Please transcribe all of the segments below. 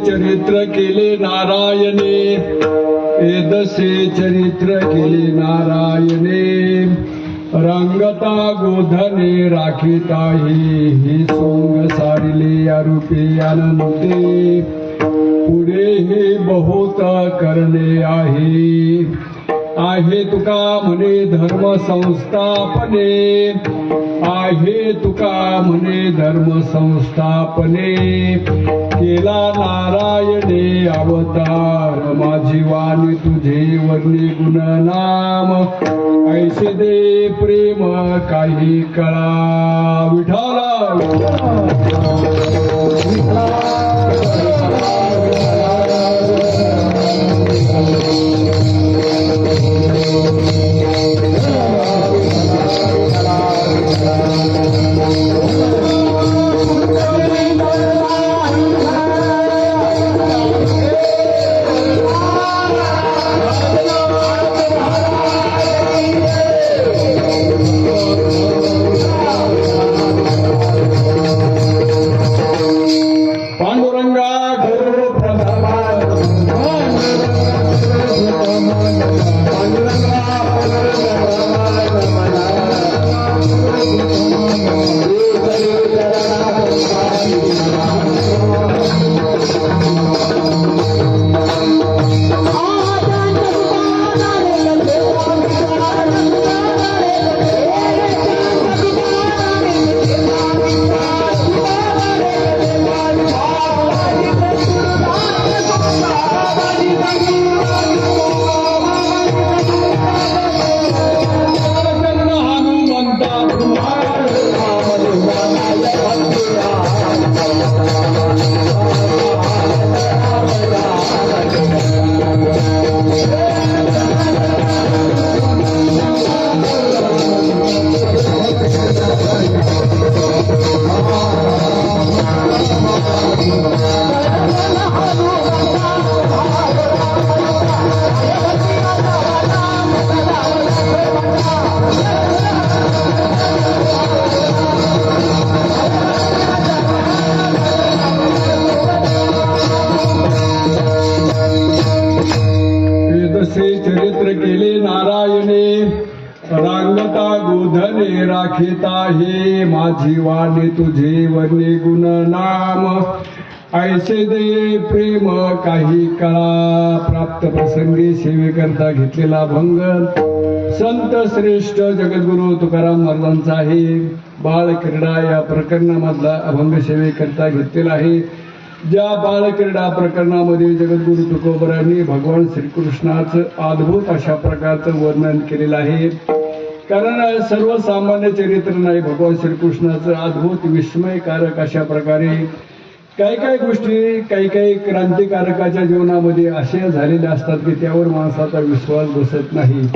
चरित्र केले नारायणे, एदसे चरित्र केले नारायणे, रंगता गोधने राखिताही, ही सोंग सारिले अरूपे आनंदे, पुढे हे बहुत करणे आहे, आहे तुका म्हणे धर्म संस्थापने, आहे तुका म्हणे धर्म संस्थापने, केला नारायणे अवतार, माझी वाणी तुझे वर्णे गुणनाम, ऐसे दे प्रेम काही कळा. विठाला चरित्र केले नारायणे, रांगता गोधने राखिता हे, माझी वाणी तुझे वर्णे गुण नाम, ऐसे दे प्रेम काही कळा. प्राप्त प्रसंगी सेवेकरता घेतलेला भंग संत श्रेष्ठ जगद्गुरु तुकाराम महाराजांचा आहे. बाळ क्रीडा या प्रकरणामधला अभंग सेवेकरता घेतलेला आहे. ज्या बाळक्रीडा प्रकरणामध्ये जगद्गुरु तुकोबरांनी भगवान श्रीकृष्णाचं अद्भुत अशा प्रकारचं वर्णन केलेलं आहे. कारण सर्वसामान्य चरित्र नाही, भगवान श्रीकृष्णाचं अद्भुत विस्मयकारक अशा प्रकारे काही गोष्टी काही क्रांतिकारकाच्या जीवनामध्ये अशा झालेल्या असतात की त्यावर माणसाचा विश्वास बसत नाही.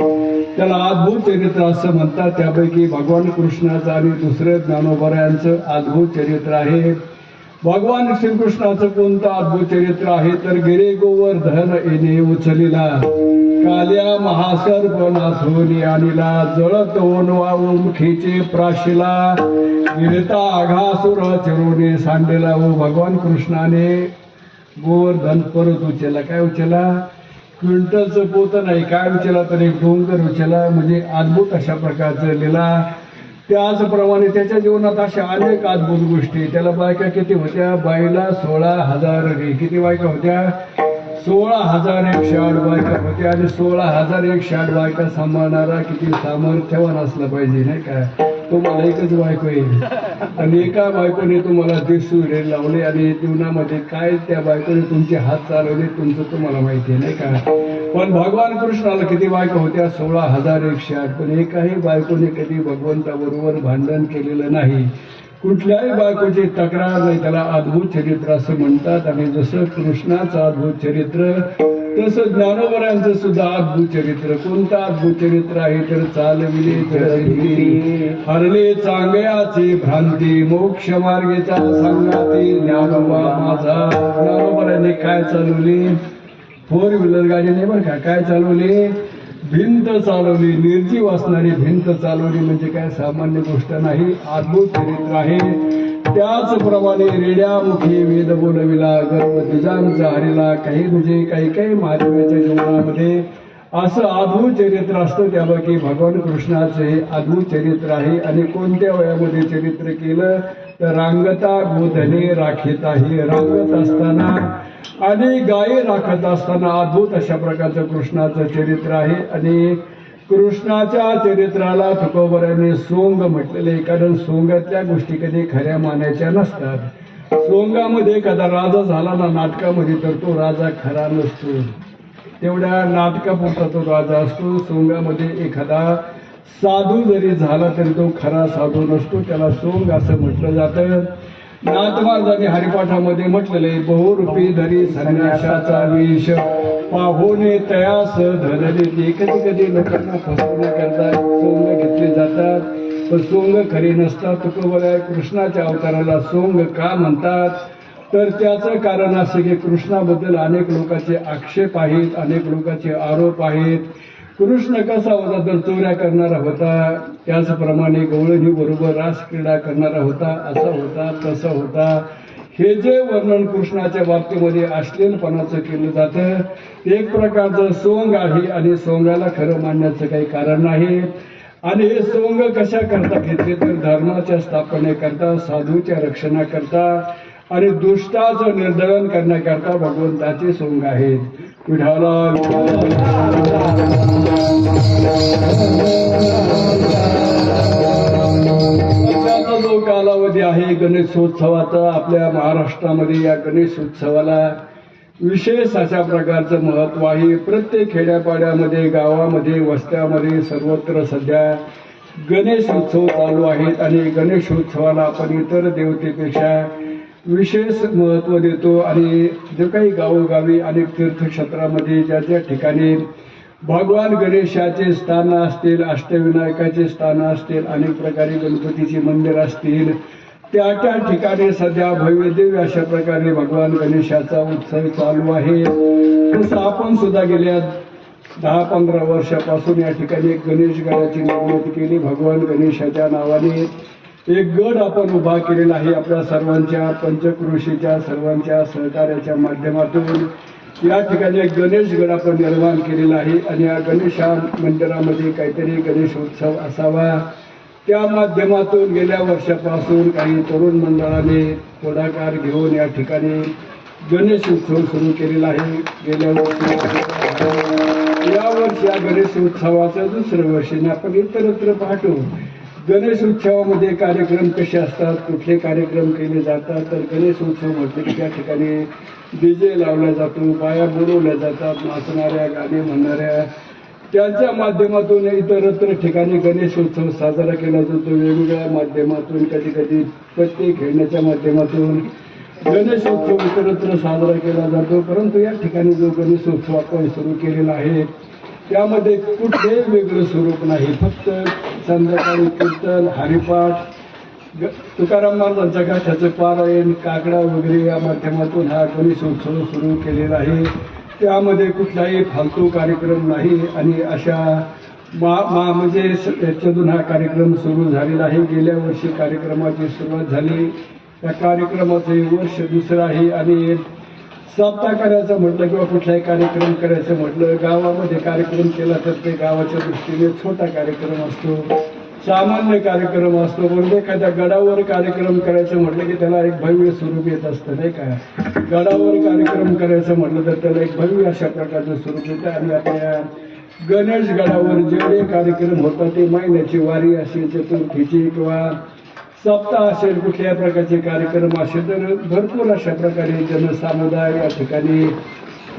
त्याला अद्भुत चरित्र असं म्हणतात. त्यापैकी भगवान कृष्णाचं आणि दुसरं ज्ञानोबरायांचं अद्भुत चरित्र आहे. भगवान श्रीकृष्णाचं कोणतं अद्भुत चरित्र आहे तर गिरे गोवर्धन येणे उचलिला, काल्या महासर्प नाथोनी आणिला, जळत ओमुखीचे प्राशिला, गिरता आघासुर चिरोने सांडलेला. व भगवान कृष्णाने गोवर्धन परत उचलला. काय उचलला? क्विंटलचं पोत नाही, काय उचलला तर एक डोंगर उचलला. म्हणजे अद्भुत अशा प्रकारचं लीला. त्याचप्रमाणे त्याच्या जीवनात अशा अनेक अद्भुत गोष्टी. त्याला बायका किती होत्या? बाईला 16,000 किती बायका होत्या? 16,108 बायका होत्या. आणि 16,108 बायका सांभाळणारा किती सामर्थ्यवान असलं पाहिजे नाही का? तुम्हाला एकच बायको येईल आणि एका बायकोने तुम्हाला दिसून लावले आणि जीवनामध्ये काय त्या बायकोने तुमचे हात चालवले तुमचं तुम्हाला माहिती आहे नाही का? पण भगवान कृष्णाला किती बायका होत्या? 16,108. पण एकाही बायकोने कधी भगवंताबरोबर भांडण केलेलं नाही. कुठल्याही बायकोची तक्रार नाही. त्याला अद्भुत चरित्र असं म्हणतात. आणि जसं कृष्णाचं अद्भुत चरित्र तसं ज्ञानोबरांचं सुद्धा अद्भुत चरित्र. कोणतं अद्भुत चरित्र आहे तर चालविले जगदिली, हरले चांगयाची भ्रांती, मोक्ष मार्गेचा सांगाती ज्ञानोबा माझा. ज्ञानोबरांनी काय चालवले? 4 व्हीलर गाडी नाही बरं का, काय चालवले? भिंत चालवली, निर्जीव असणारी भिंत चालवली. म्हणजे काय सामान्य गोष्ट नाही, अद्भुत चरित्र आहे. त्याचप्रमाणे रेड्यामुखी वेद बोलविला, गर्व द्विजांचा हरिला. काही म्हणजे काही महादेवाच्या जीवनामध्ये असं अद्भुत चरित्र असतं. त्यापैकी भगवान कृष्णाचे हे अद्भुत चरित्र आहे. आणि कोणत्या वयामध्ये चरित्र केलं तर रांगता गोधने राखीता, हे रांगत असताना आणि गायी राखत असताना अद्भुत अशा प्रकारचं कृष्णाचं चरित्र आहे. आणि कृष्णाच्या चरित्राला तुकोबरांनी सोंग म्हटलेले, कारण सोंगातल्या गोष्टी कधी खऱ्या मानायच्या नसतात. सोंगामध्ये एखादा राजा झाला ना नाटकामध्ये तर तो राजा खरा नसतो, तेवढ्या नाटकापुरता तो राजा असतो. सोंगामध्ये एखादा साधू जरी झाला तरी तो खरा साधू नसतो, त्याला सोंग असं म्हटलं जातं. नाथमार्गाने हरिपाठामध्ये म्हटलेले, बहुरूपी धरी संन्यासाचा वेश, पाहोने तयास धनली. कधी कधी लोकांना फसवण्याकरता सोंग घेतले जातात, पण सोंग खरी नसतात. तुकोबराय कृष्णाच्या अवताराला सोंग का म्हणतात तर त्याचं कारण असं की कृष्णाबद्दल अनेक लोकांचे आक्षेप आहेत, अनेक लोकांचे आरोप आहेत. कृष्ण कसा होता तर चोऱ्या करणारा होता, त्याचप्रमाणे गवळणी बरोबर रासक्रीडा करणारा होता, असा होता तसा होता. हे जे वर्णन कृष्णाच्या बाबतीमध्ये अश्लीलपणाचं केलं जातं ते एक प्रकारचं सोंग आहे. आणि सोंगाला खरं मानण्याचं काही कारण नाही. आणि हे सोंग कशा करता घेतले तर धर्माच्या स्थापनेकरता, साधूच्या रक्षणाकरता आणि दुष्टाचं निर्दलन करण्याकरता भगवंताचे सोंग आहेत. विठाला जो कालावधी आहे गणेशोत्सवाचा, आपल्या महाराष्ट्रामध्ये या गणेशोत्सवाला विशेष अशा प्रकारचं महत्व आहे. प्रत्येक खेड्यापाड्यामध्ये, गावामध्ये, वस्त्यामध्ये सर्वत्र सध्या गणेशोत्सव चालू आहेत. आणि गणेशोत्सवाला आपण इतर देवतेपेक्षा विशेष महत्व देतो. आणि जे काही गावोगावी अनेक तीर्थक्षेत्रामध्ये ज्या ज्या ठिकाणी भगवान गणेशाचे स्थान असतील, अष्टविनायकाचे स्थान असतील, अनेक प्रकारे गणपतीची मंदिर असतील, त्या त्या ठिकाणी सध्या भव्यदिव्य अशा प्रकारे भगवान गणेशाचा उत्सव चालू आहे. तसं आपण सुद्धा गेल्या 10-15 वर्षापासून या ठिकाणी एक गणेश गडाची निर्मिती केली. भगवान गणेशाच्या नावाने एक गड आपण उभा केलेला आहे. आपल्या सर्वांच्या पंचक्रोशीच्या सर्वांच्या सहकार्याच्या माध्यमातून या ठिकाणी एक गणेश गड आपण निर्माण केलेला आहे. आणि या गणेश मंदिरामध्ये काहीतरी गणेशोत्सव असावा, त्या माध्यमातून गेल्या वर्षापासून काही तरुण मंडळाने पुढाकार घेऊन या ठिकाणी गणेशोत्सव सुरू केलेला आहे. गेल्या वर्षी यावर्षी या गणेशोत्सवाचं दुसरं वर्षी आपण इतरत्र पाहतो. गणेशोत्सवामध्ये कार्यक्रम कसे असतात, कुठले कार्यक्रम केले जातात तर गणेशोत्सव म्हटले की त्या ठिकाणी डीजे लावला जातो, बाया बोलवल्या जातात, नाचणाऱ्या, गाणे म्हणणाऱ्या, त्यांच्या माध्यमातून इतरत्र ठिकाणी गणेशोत्सव साजरा केला जातो. वेगवेगळ्या माध्यमातून, कधी कधी पत्ते खेळण्याच्या माध्यमातून गणेशोत्सव इतरत्र साजरा केला जातो. परंतु या ठिकाणी जो गणेशोत्सव आपण सुरू केलेला आहे त्यामध्ये कुठलेही वेगळं स्वरूप नाही. फक्त संध्याकाळी कीर्तन, हरिपाठ, तुकाराम महाराजांच्या गाथ्याचं पारायण, काकडा वगैरे या माध्यमातून हा गणेशोत्सव सुरू केलेला आहे. त्यामध्ये कुठलाही फालतू कार्यक्रम नाही. आणि अशा म्हणजे याच्यातून हा कार्यक्रम सुरू झालेला आहे. गेल्या वर्षी कार्यक्रमाची सुरुवात झाली, त्या कार्यक्रमाचं वर्ष दुसरं आहे. आणि सप्ताह करायचं म्हटलं किंवा कुठलाही कार्यक्रम करायचं म्हटलं, गावामध्ये कार्यक्रम केला तर ते गावाच्या दृष्टीने छोटा कार्यक्रम असतो, सामान्य कार्यक्रम असतो. म्हणजे एखाद्या गडावर कार्यक्रम करायचं म्हटलं की त्याला एक भव्य स्वरूप येत असतं, नाही का. गडावर कार्यक्रम करायचं म्हटलं तर त्याला एक भव्य अशा प्रकारचं स्वरूप येतं. आणि आपल्या गणेश गडावर जेवढे कार्यक्रम होतात ते महिन्याची वारी असेल, चतुर्थीची किंवा सप्ताह असेल, कुठल्या प्रकारचे कार्यक्रम असेल तर भरपूर अशा प्रकारे जनसमुदाय या ठिकाणी,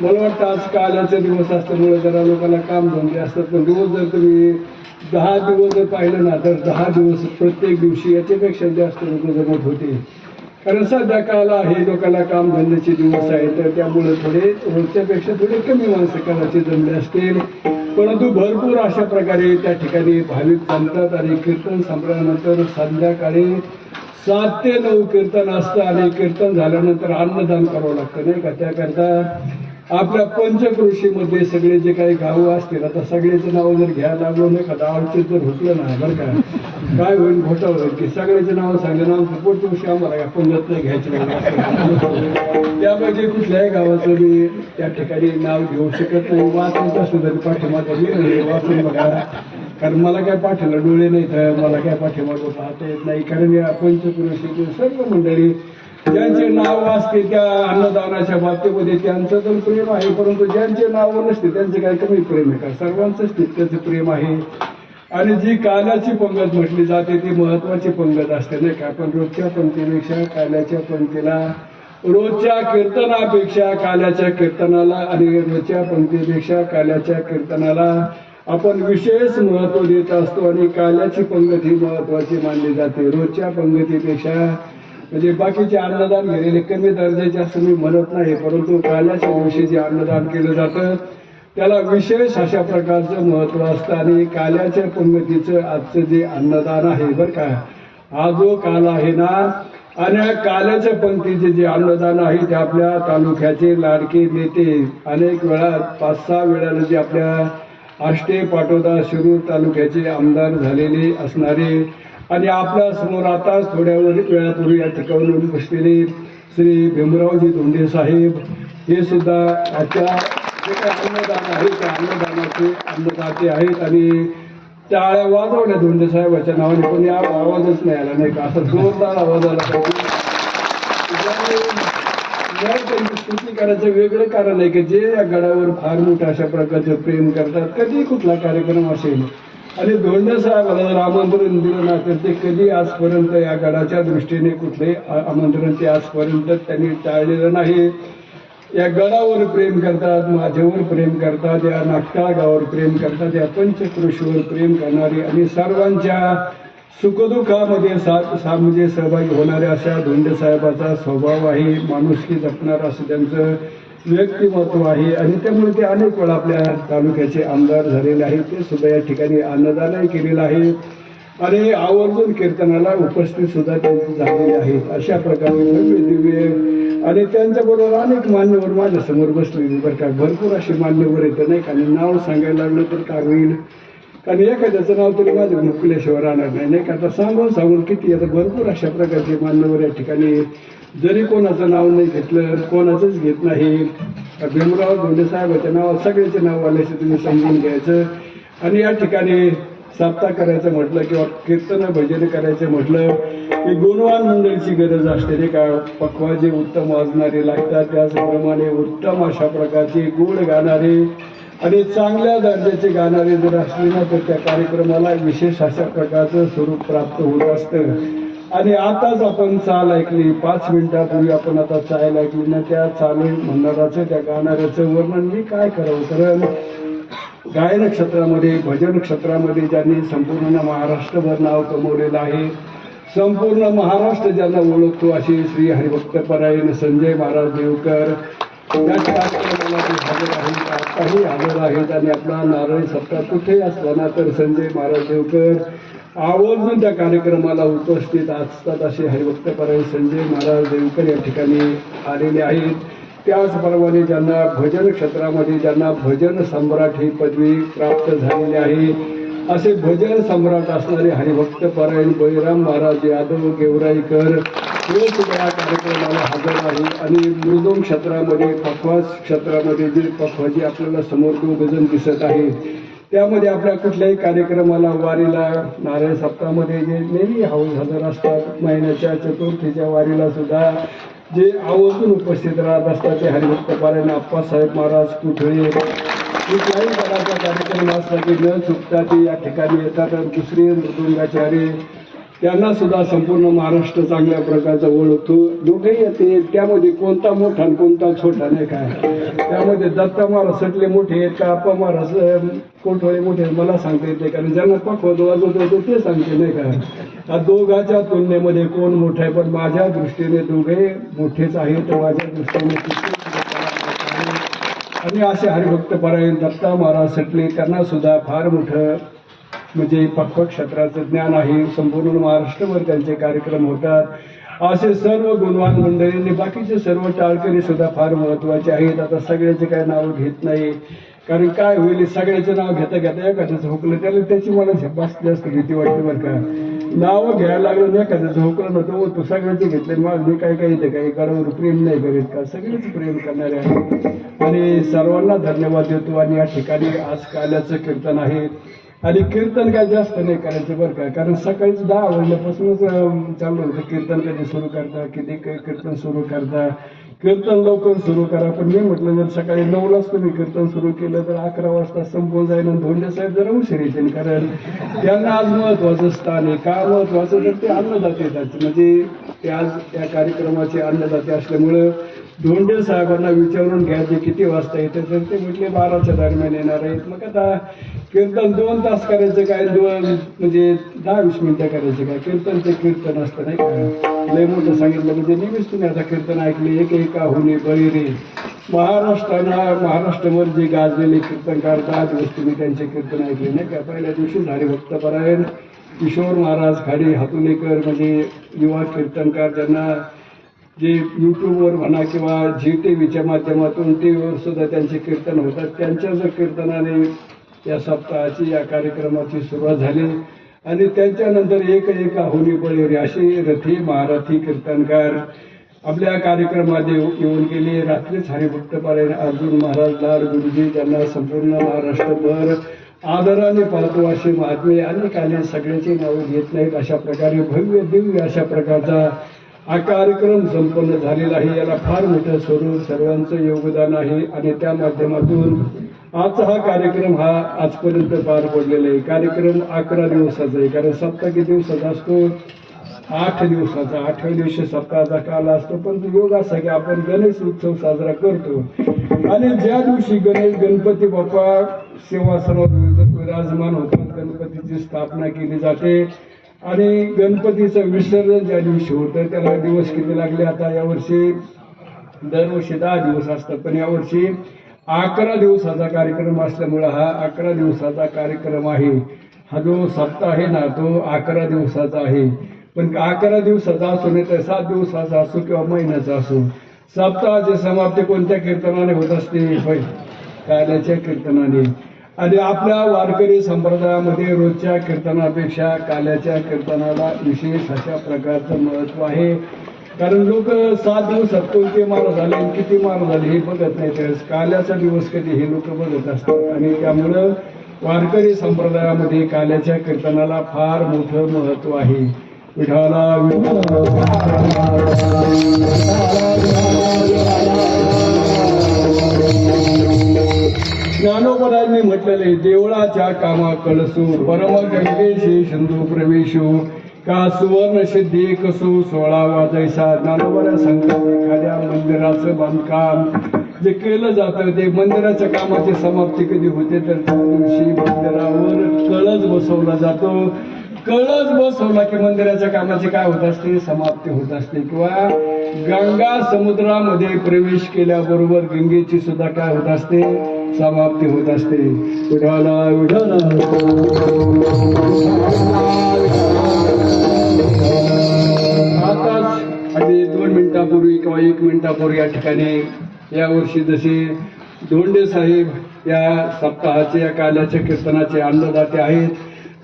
मला वाटतं आज कालाचे दिवस असल्यामुळे जरा लोकांना काम धंदे असतात. पण रोज जर तुम्ही 10 दिवस जर पाहिलं ना तर 10 दिवस प्रत्येक दिवशी याच्यापेक्षा जास्त लोक जमत होते. कारण सध्या काल आहे, लोकांना कामधंद्याचे दिवस आहे, तर त्यामुळे थोडे रोजच्यापेक्षा थोडे कमी माणसं कालाचे जमले असतील. परंतु भरपूर अशा प्रकारे त्या ठिकाणी भाविक जमतात आणि कीर्तन संपल्यानंतर संध्याकाळी 7 ते 9 कीर्तन असतं आणि कीर्तन झाल्यानंतर अन्नदान करावं लागतं नाही का. त्याकरता आपल्या पंचक्रोशीमध्ये सगळे जे काही गावं असतील, आता सगळ्याचे नाव जर घ्यायला लागलो नाही का, गावचे जर होतलं ना बरं का, काय होईल, घोटा होईल की सगळ्याचे नाव सांगेल ना, पुढच्या दिवशी आम्हाला आपण जात नाही घ्यायचे. त्यापैकी कुठल्याही गावाचं मी त्या ठिकाणी नाव घेऊ शकत नाही. वाचनचा सुद्धा पाठीमागं मी वाचून बघा, कारण मला काय पाठीला डोळे नाही, तर मला काय पाठीमागं पाहता येत नाही. कारण या पंचक्रोशीतील सर्व मंडळी ज्यांचे नाव असते त्या अन्नदानाच्या बाबतीमध्ये त्यांचं तर प्रेम आहे, परंतु ज्यांचे नाव नसते त्यांचे काही कमी प्रेम आहे का, सर्वांचंच तितकंच प्रेम आहे. आणि जी काल्याची पंगत म्हटली जाते ती महत्वाची पंगत असते नाही का. पण रोजच्या पंक्तीपेक्षा काल्याच्या पंक्तीला, रोजच्या कीर्तनापेक्षा काल्याच्या कीर्तनाला आणि रोजच्या पंक्तीपेक्षा काल्याच्या कीर्तनाला आपण विशेष महत्व देत असतो. आणि काल्याची पंगत ही महत्वाची मानली जाते रोजच्या पंगतीपेक्षा. म्हणजे बाकीचे अन्नदान गेलेले कमी दर्जाचे असं मी म्हणत नाही, परंतु काल्याच्या दिवशी जे अन्नदान केलं जातं त्याला विशेष अशा प्रकारचं महत्व असतं. आणि काल्याच्या पंगतीचं आजचं जे अन्नदान आहे बरं का, हा जो काल आहे ना, आणि काल्याच्या पंक्तीचे जे अन्नदान आहे ते आपल्या तालुक्याचे लाडके नेते अनेक वेळा 5-6 वेळाला जे आपल्या आष्टे पाटोदा शिरूर तालुक्याचे आमदार झालेले असणारे आणि आपल्या समोर आता थोड्या वेळापूर्वी या ठिकाणी बसलेले श्री भीमरावजी धोंडे साहेब, हे सुद्धा आजच्या जे काही अन्नदान आहे त्या अन्नदानाचे अन्नदाते आहेत. आणि टाळ्या वाजवल्या धोंडे साहेबाच्या नावाने, पण या आवाजच नाही आला नाही का, असं जोरदार आवाज आला पाहिजे. त्यांची स्तुती करायचं वेगळं कारण आहे की जे या गडावर फार मोठं अशा प्रकारचं प्रेम करतात. कधी कुठला कार्यक्रम असेल आणि धोंडे साहेबाला जर आमंत्रण दिलं ना, तर ते कधी आजपर्यंत या गडाच्या दृष्टीने कुठले आमंत्रण ते आजपर्यंत त्यांनी टाळलेलं नाही. या गडावर प्रेम करतात, माझ्यावर प्रेम करतात, या नागटाळ गावावर प्रेम करतात, या पंचक्रोशीवर प्रेम करणारे आणि सर्वांच्या सुखदुःखामध्ये म्हणजे सहभागी होणाऱ्या अशा धोंडे साहेबाचा स्वभाव आहे. माणुसकी जपणार असं त्यांचं व्यक्तिमत्व आहे. आणि त्यामुळे ते अनेक वेळा आपल्या तालुक्याचे आमदार झालेले आहेत. ते सुद्धा या ठिकाणी अन्नदानही केलेलं आहे आणि आवर्जून कीर्तनाला उपस्थित सुद्धा त्यांची झालेली आहेत. अशा प्रकारे दिव्य आणि त्यांच्याबरोबर अनेक मान्यवर माझ्या समोर बसलेली बरं का, भरपूर असे मान्यवर येतं नाही का. नाव सांगायला लागलं तर काय होईल, कारण एखाद्याचं नाव तरी माझं मुकल्याशिवाय राहणार नाही का. आता सांगून किती आता भरपूर अशा प्रकारचे मान्यवर या ठिकाणी, जरी कोणाचं नाव नाही घेतलं, कोणाचंच घेत नाही, भीमराव धोंडे साहेबाच्या नावात सगळ्याचे नाव आल्याचे तुम्ही समजून घ्यायचं. आणि या ठिकाणी सप्ताह करायचं म्हटलं किंवा कीर्तन भजन करायचं म्हटलं की गुणवान मंडळीची गरज असते नाही का. पक्वाजे उत्तम वाजणारे लागतात, त्याचप्रमाणे उत्तम अशा प्रकारचे गुण गाणारे आणि चांगल्या दर्जाचे गाणारे जर असले ना, तर त्या कार्यक्रमाला विशेष अशा प्रकारचं स्वरूप प्राप्त होत असतं. आणि आताच आपण चाल ऐकली, 5 मिनिटापूर्वी आपण आता चाल ऐकली ना, त्या चाल म्हणणाराचं त्या गाणाऱ्याचं वर्णन मी काय करावं. कारण गायन क्षेत्रामध्ये, भजन क्षेत्रामध्ये ज्यांनी संपूर्ण महाराष्ट्रभर नाव कमवलेलं आहे, संपूर्ण महाराष्ट्र ज्यांना ओळखतो असे श्री हरिभक्तपरायण संजय महाराज देवकर या कार्यक्रमाला हजर आहेत, आताही हजर आहेत. आणि आपला नारळी सप्ताह कुठेही असला ना, तर संजय महाराज देवकर आवर्जून त्या कार्यक्रमाला उपस्थित असतात. असे हरिभक्तपरायण संजय महाराज देवकर या ठिकाणी आलेले आहेत. त्याचप्रमाणे ज्यांना भजन क्षेत्रामध्ये, ज्यांना भजन सम्राट ही पदवी प्राप्त झालेली आहे, असे भजन सम्राट असणारे हरिभक्तपरायण बळीराम महाराज यादव गेवराईकर हे सुद्धा या कार्यक्रमाला हजर आहे. आणि मृदुंग क्षेत्रामध्ये, पखवाज क्षेत्रामध्ये जे पखवाजी आपल्याला समोर 2 जण दिसत आहेत, त्यामध्ये आपल्या कुठल्याही कार्यक्रमाला, वारीला, नारळ सप्ताहामध्ये जे नेहमी हजर असतात, महिन्याच्या चतुर्थीच्या वारीला सुद्धा जे आवर्जून उपस्थित राहत असतात, ते हरिभक्तपरायण आप्पासाहेब महाराज कुठळे. कुठल्याही गडाचा कार्यक्रम असला की न चुकता ते या ठिकाणी येतात. आणि दुसरे मृदुंगाचार्य, त्यांना सुद्धा संपूर्ण महाराष्ट्र चांगल्या प्रकारचा ओळखतो. दोघेही येते, त्यामध्ये कोणता मोठा आणि कोणता छोटा नाही काय. त्यामध्ये दत्ता महाराज सटले मोठे आहेत का, आप्पा महाराज कोठवळे मोठे मला सांगता येते, कारण ज्यांना पखवाज वाजवत होते ते सांगते नाही का. दोघांच्या तुलनेमध्ये कोण मोठं आहे, पण माझ्या दृष्टीने दोघे मोठेच आहेत. माझ्या दृष्टीने आणि असे हरिभक्त परायण दत्ता महाराज सटले, त्यांना सुद्धा फार मोठं म्हणजे पक्वक क्षेत्राचं ज्ञान आहे. संपूर्ण महाराष्ट्रभर त्यांचे कार्यक्रम होतात. असे सर्व गुणवान मंडळींनी बाकीचे सर्व टाळकरी सुद्धा फार महत्वाचे आहेत. आता सगळ्याचे काय नाव घेत नाही, कारण काय होईल सगळ्याचं नाव घेता घेता एखाद्याचं हुकलं त्याला त्याची मला जास्त भीती वाटते बरं का. नावं घ्यायला लागलं नाही एखाद्याचं हुकलं नव्हतं, तू सगळ्याचे घेतले मग मी काय इथे काही गडावर प्रेम नाही करीत का, सगळेच प्रेम करणारे आहेत. आणि सर्वांना धन्यवाद देतो. आणि या ठिकाणी आज काल्याचं कीर्तन आहे आणि कीर्तन काय जास्त नाही करायचं बरं का, कारण सकाळीच 10 वाजल्यापासूनच चालू होतं कीर्तन. कधी सुरू करता, किती कीर्तन सुरू करता, कीर्तन लवकर सुरू करा. पण मी म्हटलं जर सकाळी 9लाच तुम्ही कीर्तन सुरू केलं तर 11 वाजता संपून जाईल आणि धोंडे साहेब जरा उशीर येतील, कारण त्यांना आज महत्वाचं स्थान आहे. का महत्वाचं तर ते अन्नदाते आहेत, म्हणजे ते आज त्या कार्यक्रमाचे अन्नदाते असल्यामुळं धोंडे साहेबांना विचारून घ्यायचे किती वाजता येते, तर ते म्हटले 12च्या दरम्यान येणार आहेत. मग आता कीर्तन 2 तास करायचं काय, म्हणजे 10-20 मिनिटं करायचं काय, कीर्तनचं कीर्तन असतं नाही का. लय मोठं सांगितलं म्हणजे नेहमीच तुम्ही आता कीर्तन ऐकले, एक होणे बळी रे. महाराष्ट्रभर जे गाजलेले कीर्तनकार 10 दिवस तुम्ही त्यांचे कीर्तन ऐकले नाही का. पहिल्या दिवशी हरिभक्त परायण किशोर महाराज खाडी हातुलेकर, म्हणजे युवा कीर्तनकार ज्यांना जे यूट्यूबवर म्हणा किंवा ZTVच्या माध्यमातून टीव्हीवर सुद्धा त्यांचे कीर्तन होतात, त्यांच्याच कीर्तनाने या सप्ताहाची या कार्यक्रमाची सुरुवात झाली. आणि त्यांच्यानंतर एक होनी बळी अशी रथी महारथी कीर्तनकार आपल्या कार्यक्रमात येऊन गेले. रात्रीच हरिभक्त परायण अर्जुन महाराज लाड गुरुजी, ज्यांना संपूर्ण महाराष्ट्रभर आदराने पाहतो असे महात्मे अनेक आले, सगळ्याची नावं घेत नाहीत. अशा प्रकारे भव्य दिव्य अशा प्रकारचा हा कार्यक्रम संपन्न झालेला आहे. याला फार मोठं स्वरूप सर्वांचं योगदान आहे आणि त्या माध्यमातून आजचा हा कार्यक्रम हा आजपर्यंत पार पडलेला आहे. कार्यक्रम 11 दिवसाचा आहे, कारण सप्ताह किती दिवसाचा असतो, 8 दिवसाचा. 8व्या दिवशी सप्ताहाचा काल असतो. पण योग असा की आपण गणेश उत्सव साजरा करतो आणि ज्या दिवशी गणपती बाप्पा सिंहासनावर विराजमान होतात, गणपतीची स्थापना केली जाते आणि गणपतीचं विसर्जन ज्या दिवशी होतं त्याला दिवस किती लागले. आता यावर्षी दरवर्षी 10 दिवस असतात, पण यावर्षी 11 दिवसाचा कार्यक्रम असल्यामुळे हा 11 दिवसाचा कार्यक्रम आहे. हा जो सप्ताह आहे ना तो 11 दिवसाचा आहे. पण 11 दिवसाचा असो नाही तर 7 दिवसाचा असो किंवा महिन्याचा असो, सप्ताहाची समाप्ती कोणत्या कीर्तनाने होत असते, काल्याच्या कीर्तनाने. आणि आपल्या वारकरी संप्रदायामध्ये रोजच्या कीर्तनापेक्षा काल्याच्या कीर्तनाला विशेष अशा प्रकारचं महत्व आहे. कारण लोक 7 दिवसात कोणते मार झाले किती मार झाले हे बघत नाही, तर काल्याचा दिवस कधी हे लोक बघत असतात. आणि त्यामुळं वारकरी संप्रदायामध्ये काल्याच्या कीर्तनाला फार मोठं महत्व आहे. विठाला ज्ञानोबरायांनी म्हटलेले, देवळाच्या कामा कळसू परम गंगेशी सिंधू प्रवेशू का सुवर्ण सिद्धी कसू 16वा जैसा. ज्ञानोबरा सांगतात एखाद्या मंदिराचं बांधकाम जे केलं जातं ते मंदिराच्या कामाची समाप्ती कधी होते तर त्या दिवशी मंदिरावर कळस बसवला जातो. कळस बसवला की मंदिराच्या कामाची काय होत असते, समाप्ती होत असते. किंवा गंगा समुद्रामध्ये प्रवेश केल्याबरोबर गंगेची सुद्धा काय होत असते, समाप्ती होत असते. विठाला विठाला आताच अगदी 2 मिनिटापूर्वी किंवा 1 मिनिटापूर्वी या ठिकाणी यावर्षी जसे धोंडे साहेब या सप्ताहाचे या काल्याच्या कीर्तनाचे अन्नदाते आहेत,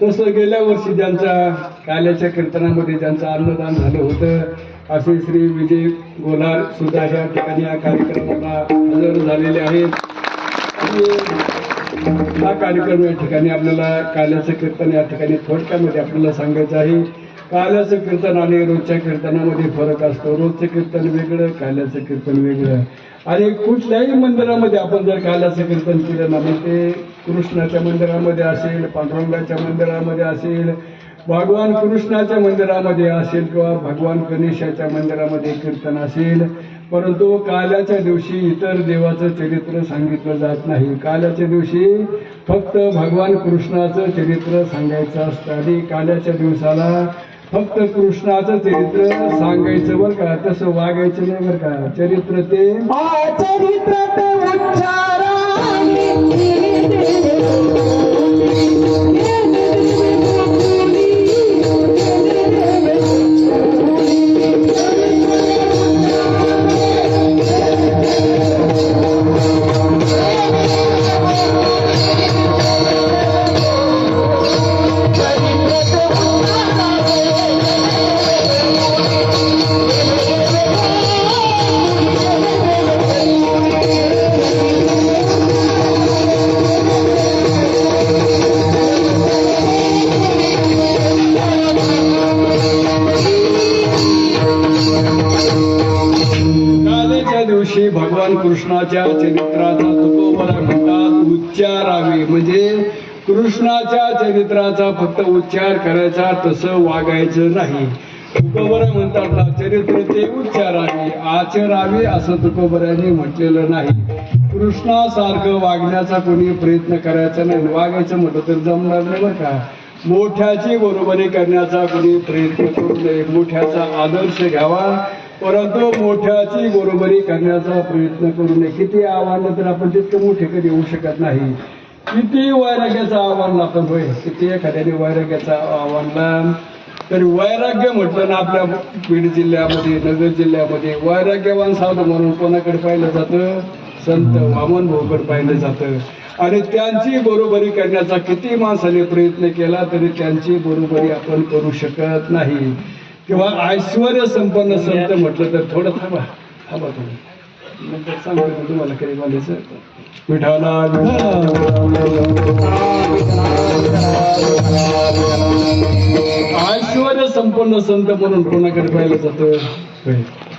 तसं गेल्या वर्षी ज्यांच्या काल्याच्या कीर्तनामध्ये ज्यांचं अन्नदान झालं होतं असे श्री विजय गोलार सुद्धा या ठिकाणी या कार्यक्रमाला हजर झालेले आहेत. हा कार्यक्रम या ठिकाणी आपल्याला काल्याचं कीर्तन या ठिकाणी थोडक्यामध्ये आपल्याला सांगायचं आहे. काल्याचं कीर्तन आणि रोजच्या कीर्तनामध्ये फरक असतो. रोजचं कीर्तन वेगळं, काल्याचं कीर्तन वेगळं. आणि कुठल्याही मंदिरामध्ये आपण जर काल्याचं कीर्तन केलं ना, मग ते कृष्णाच्या मंदिरामध्ये असेल, पांडुरंगाच्या मंदिरामध्ये असेल, भगवान कृष्णाच्या मंदिरामध्ये असेल किंवा भगवान गणेशाच्या मंदिरामध्ये कीर्तन असेल, परंतु काल्याच्या दिवशी इतर देवाचं चरित्र सांगितलं जात नाही. काल्याच्या दिवशी फक्त भगवान कृष्णाचं चरित्र सांगायचं असतं. आणि काल्याच्या दिवसाला फक्त कृष्णाचं चरित्र सांगायचं बरं का, तसं वागायचं नाही बरं का. चरित्र ते चरित्र ते उच्चारा दिवशी भगवान कृष्णाच्या चरित्राचा तुकोबरा म्हणतात उच्चारावे. म्हणजे कृष्णाच्या चरित्राचा फक्त उच्चार करायचा, तसं वागायचं नाही. तुकोबरा म्हणतात ना, चरित्र ते उच्चारावे, आचरावे असं तुकोबराने म्हटलेलं नाही. कृष्णासारखं वागण्याचा कोणी प्रयत्न करायचा नाही. वागायचं म्हटलं तर जमणार नाही बरं का. मोठ्याची बरोबरी करण्याचा कोणी प्रयत्न करू नये. मोठ्याचा आदर्श घ्यावा, परंतु मोठ्याची बरोबरी करण्याचा प्रयत्न करू नये. किती आव्हान तर आपण तितकं मोठे कधी होऊ शकत नाही. किती वैराग्याचं आव्हान आपण होय, किती एखाद्याने वैराग्याचा आव्हानला, तरी वैराग्य म्हटलं ना आपल्या बीड जिल्ह्यामध्ये, नगर जिल्ह्यामध्ये वैराग्यवान साधू म्हणून कोणाकडे पाहिलं जातं? संत वामन भाऊकडे पाहिलं जातं. आणि त्यांची बरोबरी करण्याचा किती माणसाने प्रयत्न केला तरी त्यांची बरोबरी आपण करू शकत नाही. किंवा ऐश्वर संपन्न संत म्हटलं तर थोडं थांबा तुम्ही, नंतर सांगतो तुम्हाला कधी बोलायचं. विठाला ऐश्वर संपन्न संत म्हणून कोणाकडे पाहिलं जातं?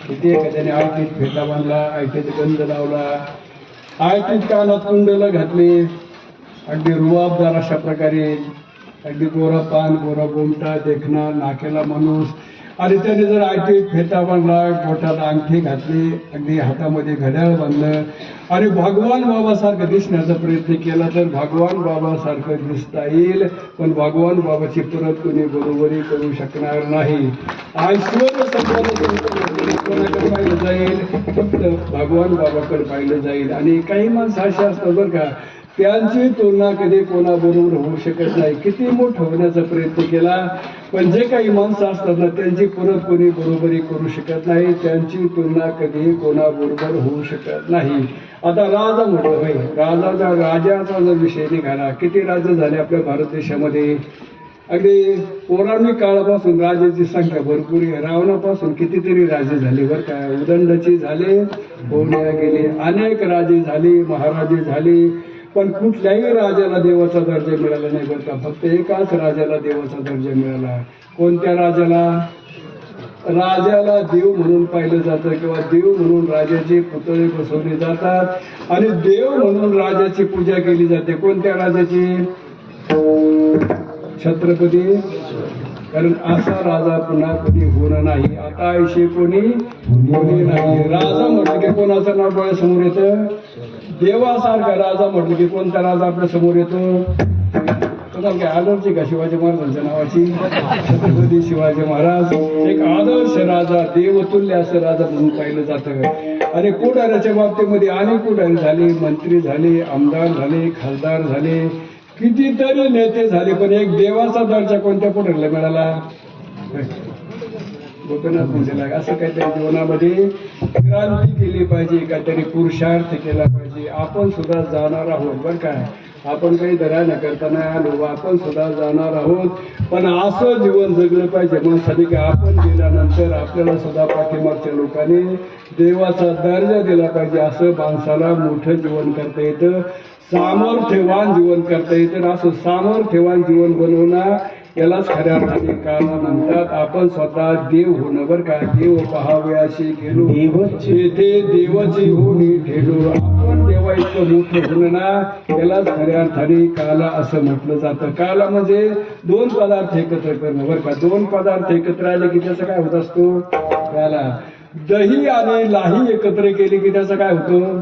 किती एखाद्याने आयटीत फेटा बांधला, आयटीत गंध लावला, आयटीत कानात कुंडला घातले, अगदी रुबाबदार अशा प्रकारे, अगदी गोरा पान, गोरा गोमटा देखणा, नाकेला माणूस, आणि त्याने जर आयटीत फेटा बांधला, गोटात अंगठी घातली, अगदी हातामध्ये घड्याळ बांधलं आणि भगवान बाबासारखं दिसण्याचा प्रयत्न केला तर भगवान बाबासारखं दिसता येईल, पण भगवान बाबाची परत कोणी बरोबरी करू शकणार नाही. ऐश्वर कोणाकडे पाहिलं जाईल? फक्त भगवान बाबाकडे पाहिलं जाईल. आणि काही माणसं अशी असतात बरं का, त्यांची तुलना कधी कोणाबरोबर होऊ शकत नाही. किती मोठं होण्याचा प्रयत्न केला, पण जे काही माणसं असतात ना त्यांची परत कोणी बरोबरी करू शकत नाही. त्यांची तुलना कधी कोणाबरोबर होऊ शकत नाही. आता राजा म्हटलं भाई, राजाचा जर विषय निघाला, किती राजे झाले आपल्या भारत देशामध्ये? अगदी पौराणिक काळापासून राजाची संख्या भरपूर आहे. रावणापासून कितीतरी राजे झाले बरं का. उदंडाची झाले, होऊन गेले, अनेक राजे झाले, महाराजे झाले, पण कुठल्याही राजाला देवाचा दर्जा मिळाला नाही बरं का. फक्त एकाच राजाला देवाचा दर्जा मिळाला. कोणत्या राजाला? राजाला देव म्हणून पाहिलं जातं किंवा देव म्हणून राजाचे पुतळे बसवले जातात आणि देव म्हणून राजाची पूजा केली जाते. कोणत्या राजाची? छत्रपती. कारण असा राजा पुन्हा कधी होणं नाही. आता ऐशी कोणी नाही. राजा म्हटलं की कोणाचं नाव डोळ्यासमोर येतं? देवासारखा राजा म्हटलं की कोणता राजा आपल्या समोर येतो? तुम्हाला काय आदर्श का शिवाजी महाराजांच्या नावाची? छत्रपती शिवाजी महाराज एक आदर्श राजा, देवतुल्य असं राजा म्हणून पाहिलं जातं. आणि पुढाऱ्याच्या बाबतीमध्ये अनेक पुढारी झाले, मंत्री झाले, आमदार झाले, खासदार झाले, कितीतरी नेते झाले, पण एक देवाचा दर्जा कोणत्या पुढाऱ्याला मिळाला? गोपीनाथ मुंडेला. असं काहीतरी जीवनामध्ये क्रांती केली पाहिजे, काहीतरी पुरुषार्थ केला पाहिजे. आपण सुद्धा जाणार आहोत बरं काय. आपण काही दरा न करताना आलो, आपण सुद्धा जाणार आहोत, पण असं जीवन जगलं पाहिजे माणसाने की आपण गेल्यानंतर आपल्याला सुद्धा पाठीमागच्या लोकांनी देवाचा दर्जा दिला पाहिजे. असं माणसाला मोठं जीवन करता येतं, सामर्थ्यवान जीवन करता येतं. असं सामर्थ्यवान जीवन बनवणं यालाच खऱ्या अर्थाने काल म्हणतात. आपण स्वतः देव होणं बरं का. देव पहावे अशी गेलो, येथे देवाची होणी ठेलो. आपण देवा इतकं मोठं होणं ना, यालाच खऱ्या अर्थाने काला असं म्हटलं जातं. काला म्हणजे दोन पदार्थ एकत्र करणं बरं का. दोन पदार्थ एकत्र आले की त्याचं काय होत असतो? काला. दही आणि लाही एकत्र केली की त्याचं काय होतं?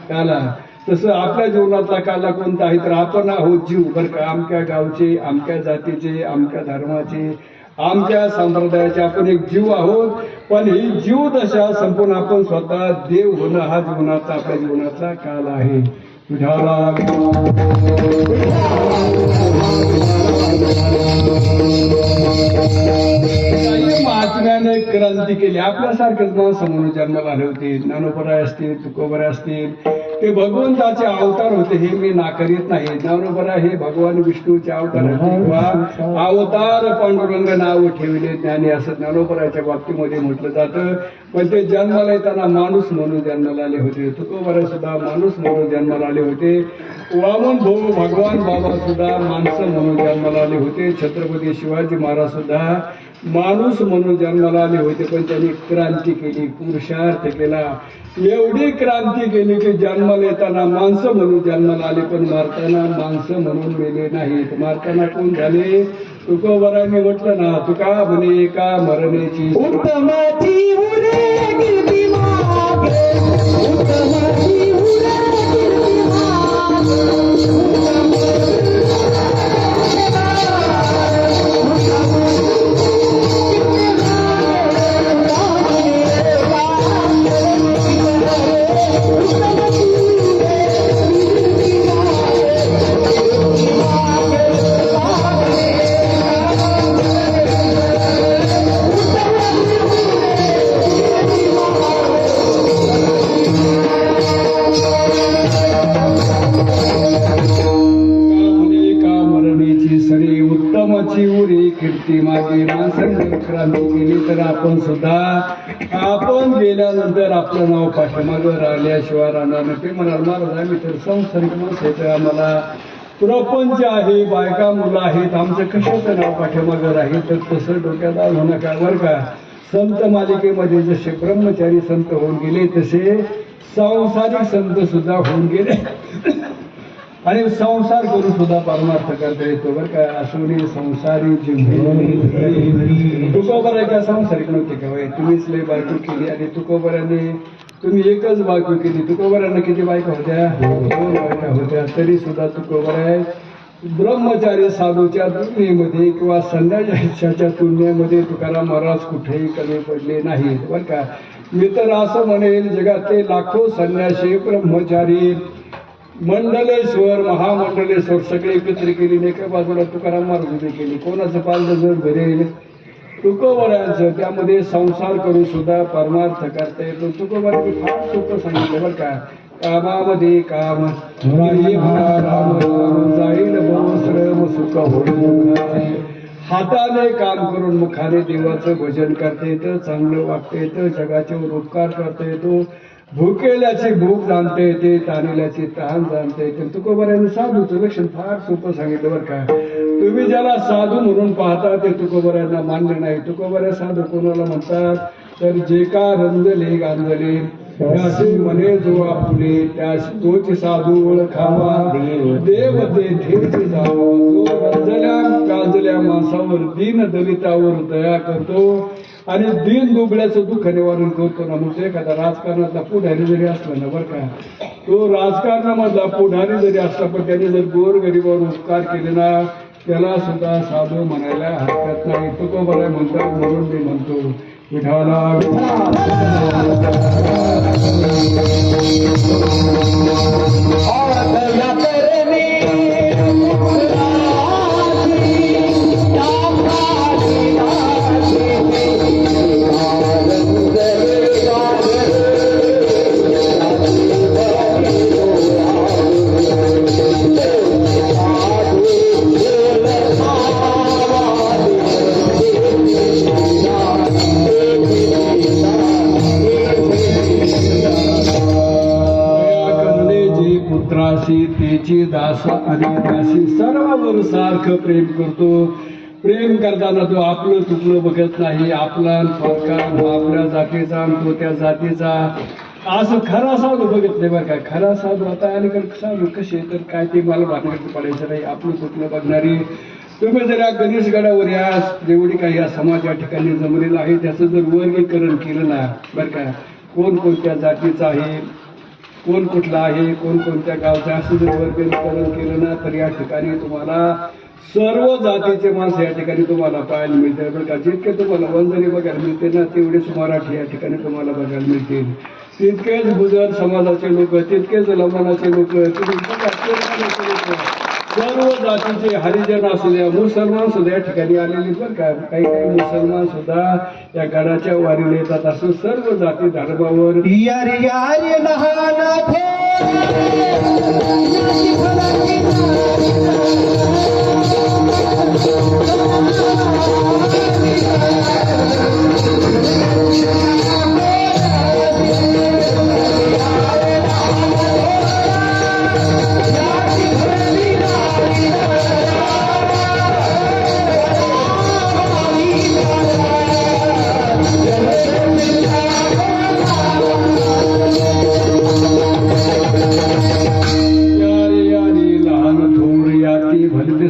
काला. तसं आपल्या जीवनातला काला कोणता आहे तर आपण आहोत जीव बरं का. अमक्या गावचे, अमक्या जातीचे, अमक्या धर्माचे, आमच्या संप्रदायाचे आपण एक जीव आहोत, पण ही जीवदशा संपून आपण स्वतः देव होणं हा जीवनाचा आपल्या जीवनाचा काल आहे. विठाला काही महात्म्याने क्रांती केली. आपल्यासारखेच माणसं म्हणून जन्माला आले होते. ज्ञानोबराय असतील, तुकोबराय असतील, ते भगवंताचे अवतार होते हे मी नाकारीत नाही. ज्ञानोबराय हे भगवान विष्णूचे अवतार होते किंवा अवतार पांडुरंग नाव ठेवले ज्ञानी असं ज्ञानोबरायच्या बाबतीमध्ये म्हटलं जातं. पण ते जन्माला येताना माणूस म्हणून जन्माला आले होते. तुकोबराय सुद्धा माणूस म्हणून जन्माला आले होते. वामन भाऊ भगवान बाबा सुद्धा माणसं म्हणून जन्माला आले होते. छत्रपती शिवाजी महाराज सुद्धा माणूस म्हणून जन्माला आले होते. पण त्यांनी क्रांती केली, पुरुषार्थ केला. एवढी क्रांती केली की जन्माला येताना माणसं म्हणून जन्माला आले, पण मारताना माणसं म्हणून मेले नाहीत. मारताना कोण झाले? तुकोबरायांनी म्हटलं ना, तुका म्हणे का मरणेची उत्तमाची उरे कीर्ती मागे, उत्तमाची उरे कीर्ती मागे. कीर्ती मागे माणसाने क्रांती केली तर आपण सुद्धा आपण गेल्यानंतर आपलं नाव पाठीमागं राहिल्याशिवाय राहणार नाही. ते म्हणाल महाराज आम्ही तर संसारिक माणसं येतं, आम्हाला प्रपंच आहे, बायका मुलं आहेत, आमचं कशाचं नाव पाठीमागं राहील. तर तसं डोक्यात आणू नका बरं का. संत मालिकेमध्ये जसे ब्रह्मचारी संत होऊन गेले तसे सांसारिक संत सुद्धा होऊन गेले आणि संसार करून सुद्धा परमार्थ करता येतो बरं का. असून संसारी तुकोबराच्या संसारिक नव्हते का? तुम्हीच लय बायको केली आणि तुकोबराने तुम्ही एकच बायको केली. तुकोबरांना किती बायका होत्या? 2 बायका होत्या. तरी सुद्धा तुकोबराय ब्रह्मचारी साधूच्या तुलनेमध्ये किंवा संन्यासाच्या तुलनेमध्ये तुकाराम महाराज कुठेही कमी पडले नाहीत बरं का. मी तर असं म्हणेल, जगातले लाखो संन्यासी ब्रह्मचारी मंडलेश्वर महामंडलेश्वर सगळे एकत्र केली. एका बाजूला तुकाराम महाराज उभी केली. कोणाचं पालचं जर भरेल? तुकोबरायांचं. त्यामध्ये संसार करून सुद्धा परमार्थ करता येतो. तुकोबरांनी फार सोपं सांगितलं बरं का. कामामध्ये काम राम जाईल श्रम सुख होईल. हाताने काम करून मुखाने देवाचं भजन करता येतं, चांगलं वागता येतं, जगाचे उपकार करता येतो, भुकेल्याची भूक जाणता येते, ताणलेल्याची तहान जाणता येते. तुकोबरायांनी साधूचं लक्षण फार सोपं सांगितलं बरं का. तुम्ही ज्याला साधू म्हणून पाहता ते तुकोबरायांना मान्य नाही. तुकोबरा साधू कोणाला म्हणतात? तर जे का रंजले गांजले त्याशी म्हणे जो आपुले, त्याशी तोच साधू ओळखावा, देव तेथेच जावा. जो रंजल्या गांजल्या माणसावर दीन दलितावर दया करतो आणि दीन दुबळ्याचं दुःख निवारण करतो ना. म्हणजे एखादा राजकारणातला पुढारी जरी असला ना बरं का, तो राजकारणामधला पुढारी जरी असला पण त्याने जर गोरगरिबावर उपकार केले ना, त्याला सुद्धा साधू म्हणायला हरकत नाही. तुकोबराय म्हणतात म्हणून मी म्हणतो विठाला तेची दास आणि दासी सर्वांवर सारखं प्रेम करतो. प्रेम करताना तो आपलं तुकलं बघत नाही. आपला आपल्या जातीचा तो त्या जातीचा असं खरा साधू बघत नाही बरं का. खरा साधू आता अलीकडे साधू कसे तर काय ते मला भानगड पडायचं नाही. आपलं तुकलं बघणारी. तुम्ही जर या गणेशगडावर या जेवढी काही या समाज या ठिकाणी जमलेलं आहे त्याचं जर वर्गीकरण केलं ना बरं का, कोण कोणत्या जातीचं आहे, कोण कुठला आहे, कोण कोणत्या गावचा, असं जर वर्गीकरण केलं ना तर या ठिकाणी तुम्हाला सर्व जातीचे माणसं या ठिकाणी तुम्हाला पाहायला मिळते बरं का. जितके तुम्हाला वंजनी बघायला मिळते ना तेवढेच मराठी या ठिकाणी तुम्हाला बघायला मिळतील. तितकेच गुजर समाजाचे लोक, तितकेच लमानाचे लोक, सर्व जातीचे हरिजन असू द्या, मुसलमान सुद्धा या ठिकाणी आलेले बरं का. काही काही मुसलमान सुद्धा या गडाच्या वारीला येतात. असं सर्व जाती धर्मावर यारी यारी लहान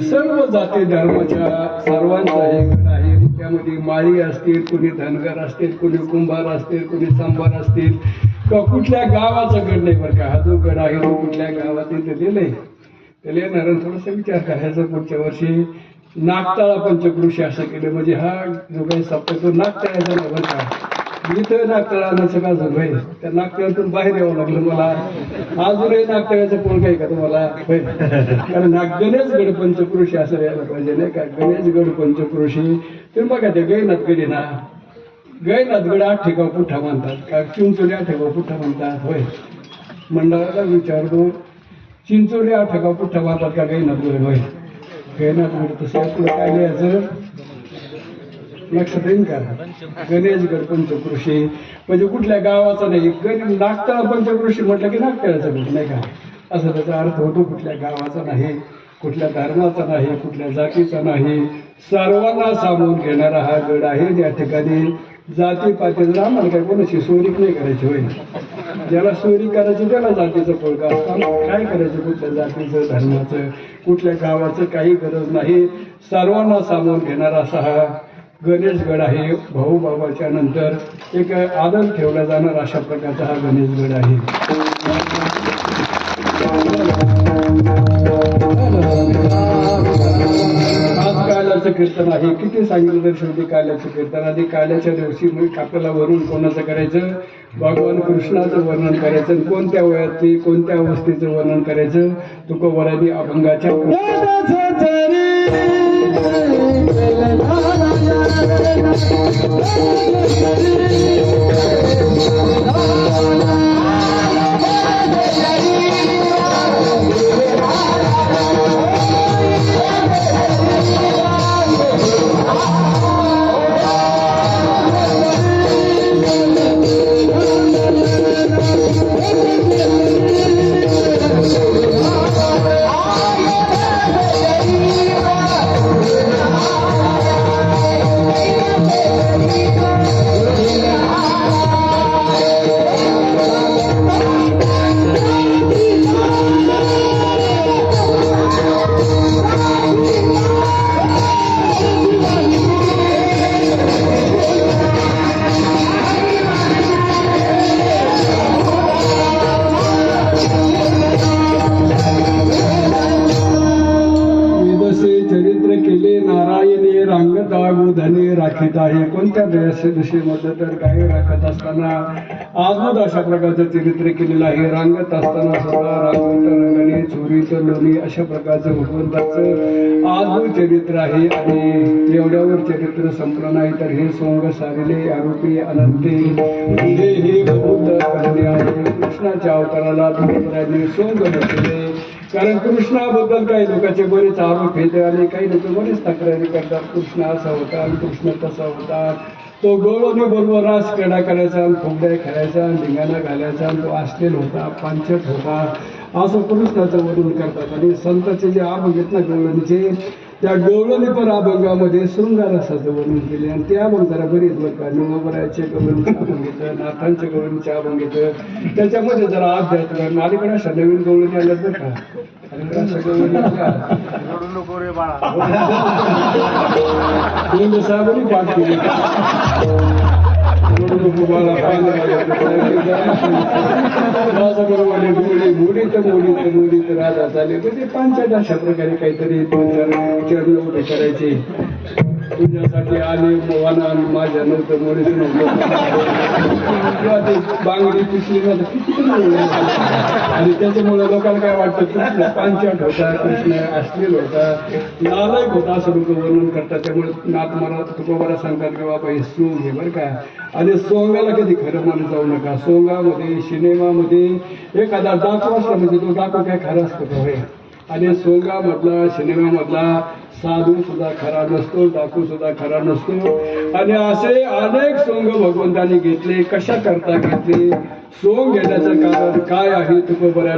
सर्व जाती धर्माच्या सर्वांचा एक गण आहे. त्यामध्ये माळी असतील, कुणी धनगर असतील, कुणी कुंभार असतील, कुणी सांबार असतील, किंवा कुठल्या गावाचा गड नाही बरं का. हा जो गड आहे तो कुठल्या गावात दिलेला आहे त्याला येणार थोडासा विचार करायचा. पुढच्या वर्षी नागताळा पंचक्रोशी असं केलं म्हणजे हा जो काही सप्ताह तो नागताळ्याचा नाही बरं का. इथं नागतळाचं का झालं त्या नागतळ्यातून बाहेर यावं लागलं मला. अजूनही नागतळ्याचं पोळ काय का तुम्हाला कारण गणेशगड पंचक्रोशी असं यायला पाहिजे नाही का. गणेशगड पंचक्रोशी तुम्ही बघा ते गैनाथ गड ना, गैनाथ गड 8 ठिकाण पुठा म्हणतात का, चिंचोली 8 ठिकाण पुठा म्हणतात होय. मंडळाला विचारतो चिंचोली 8 ठिकाण पुठा म्हणतात का गैनाथ गड होय. गैनाथ गड तसं आपलं काय लिहायचं लक्षात येईल का. गणेशगड पंचक्रोशी म्हणजे कुठल्या गावाचा नाही. नागतळा पंचक्रोशी म्हटलं की नागतळ्याचं गड नाही का असं त्याचा अर्थ होतो. कुठल्या गावाचा नाही, कुठल्या धर्माचा नाही, कुठल्या जातीचा नाही, सर्वांना सामावून घेणारा हा गड आहे. या ठिकाणी जाती पातीचं आम्हाला काय कोणाची सोयरीक नाही करायची होय. ज्याला सोयरी करायची त्याला जातीचं फळक असतं. काय करायचं कुठल्या जातीचं धर्माचं कुठल्या गावाचं काही गरज नाही. सर्वांना सामावून घेणारा असा हा गणेशगड आहे. भाऊ बाबाच्या नंतर एक आदर ठेवला जाणार अशा प्रकारचा हा गणेशगड आहे. आज काल्याचं कीर्तन आहे. किती सांगितलं तर शेवटी काल्याचं कीर्तन आधी काल्याच्या दिवशी आपल्याला वरून कोणाचं करायचं, भगवान कृष्णाचं वर्णन करायचं. कोणत्या वयातली कोणत्या अवस्थेचं वर्णन करायचं तुकोबारांनी अभंगाच्या धने राखीत आहे. कोणत्या दिशेमध्ये तर गाय राखत असताना आजूद अशा प्रकारचं चरित्र केलेलं आहे. रांगत असताना सुद्धा रांगत रंगणे चोरीत लोणी अशा प्रकारचं भगवंताचं आजूद चरित्र आहे. आणि एवढ्यावर चरित्र संपलं नाही तर हे सोंग सारिले आरोपी अनंते हे बहुत कन्या आहे. कृष्णाच्या अवताराला तुकोबारांनी सोंग बसले. कारण कृष्णाबद्दल काही लोकांचे बरेच आरोप येते आणि काही लोक बरेच तक्रारी करतात. कृष्ण असा होता, कृष्ण तसा होता, तो गवळणी बरोबर रास क्रीडा करायचा, फुगड्या खेळायचा, धिंगाणा घालायचा, तो अश्लील होता, पांचट होता, असं कृष्णाचं वर्णन करतात. आणि संतांचे जे अभंग आहेत ना गवळणीचे, त्या गवळणी पण अभंगामध्ये शृंगार रसाचं वर्णन केले. आणि त्या अभंगाला बरीच लोक निवबरायचे गवळणीचे अभंग येतं, नाथांचे गवळणीचे अभंग येतं. त्याच्यामध्ये जरा अध्यात्म अलीकडे अशा नवीन गवळणी आल्यात बरं का. अलीकडे अशा गवळणी साहेबांनी पाठ केली. तुम्हाला मोडीत राजा चाले म्हणजे पंचायत अशा प्रकारे काहीतरी दोन चार चरण उभे करायचे. तुझ्यासाठी आले मोवाना माझ्या नव्हतं मोडीच नव्हतं किंवा ते बांगडी पिसली ना किती आणि त्याच्यामुळे लोकांना काय वाटतं कृष्ण पांचाट होता, कृष्ण अश्लील होता, नालायक होता असं लोक वर्णन करतात. त्यामुळे नाथ मला तुकोबाला सांगतात की बाबा हे सोंग आहे बरं का. आणि सोंगाला कधी खरं मानत जाऊ नका. सोंगामध्ये सिनेमामध्ये एखादा डाकू असला म्हणजे तो डाकू काय खरा असतो का होय. आणि सोंगामधला सिनेमामधला साधू सुद्धा खरा नसतो, डाकू सुद्धा खरा नसतो. आणि असे अनेक सोंग भगवंतांनी घेतले. कशा करता घेतले, सोंग घेण्याचं कारण काय आहे तुकोबऱ्या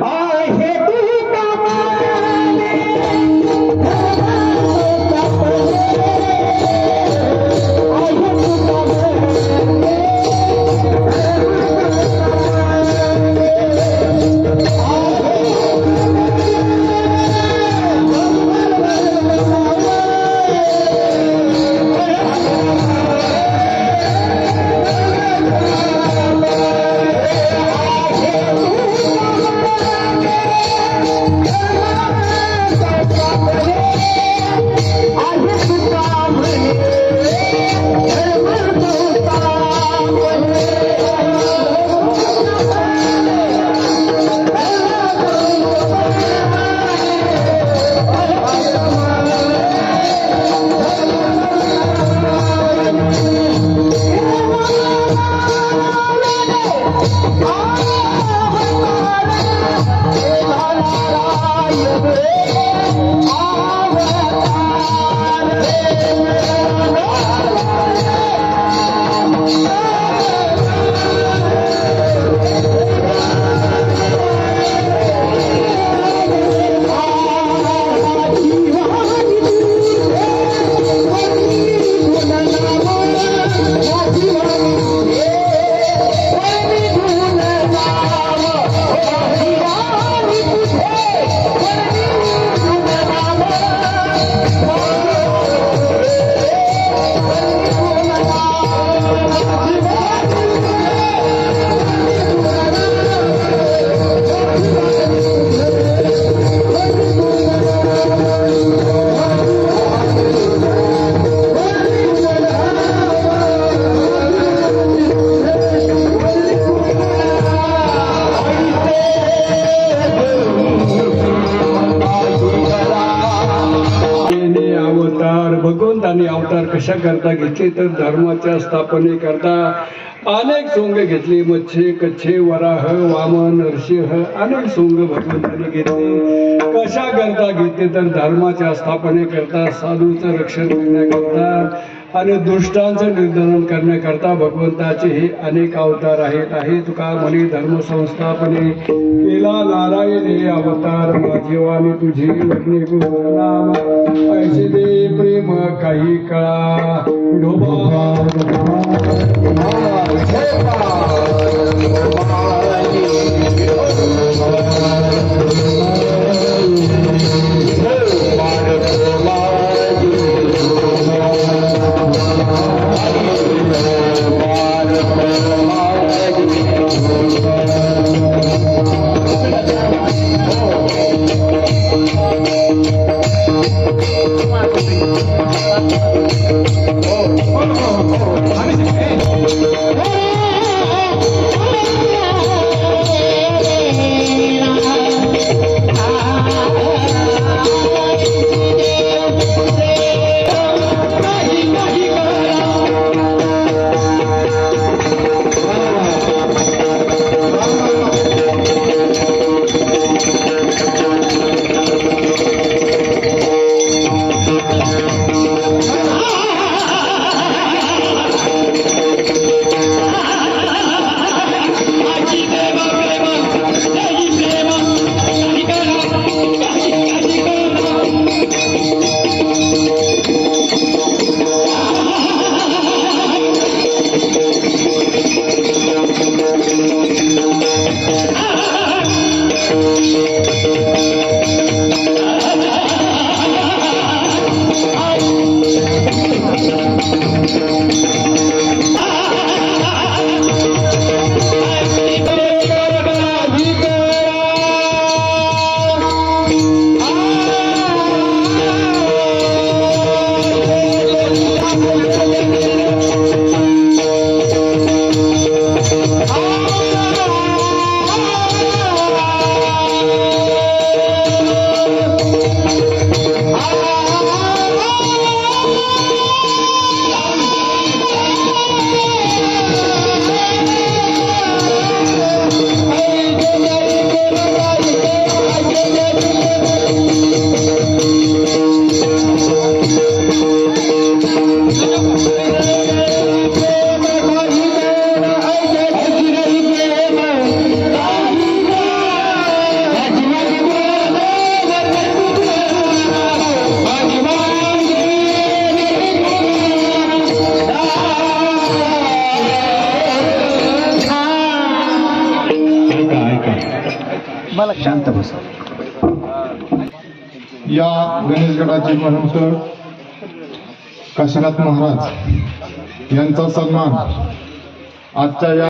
भगवंतांनी अवतार कशा करता घेतले तर धर्माच्या स्थापनेकरता अनेक सोंग घेतली. मच्छे, कच्छे, वराह, वामन, नरसिंह अनेक सोंग भगवंतांनी घेतले. कशा करता घेतले तर धर्माच्या स्थापनेकरता, साधूचं रक्षण करण्याकरता आणि दुष्टांचं निर्धारण करण्याकरता भगवंताचे हे अनेक अवतार आहेत. आहे तुका म्हणे धर्म संस्थापने केला नारायण हे अवतार. माझे वाणी तुझे वर्णे गुरुनाम ऐसे दे प्रेम काही कळा. Happy शांत बस. या गणेश गडाचे महंत काशीनाथ महाराज यांचा सन्मान आजच्या या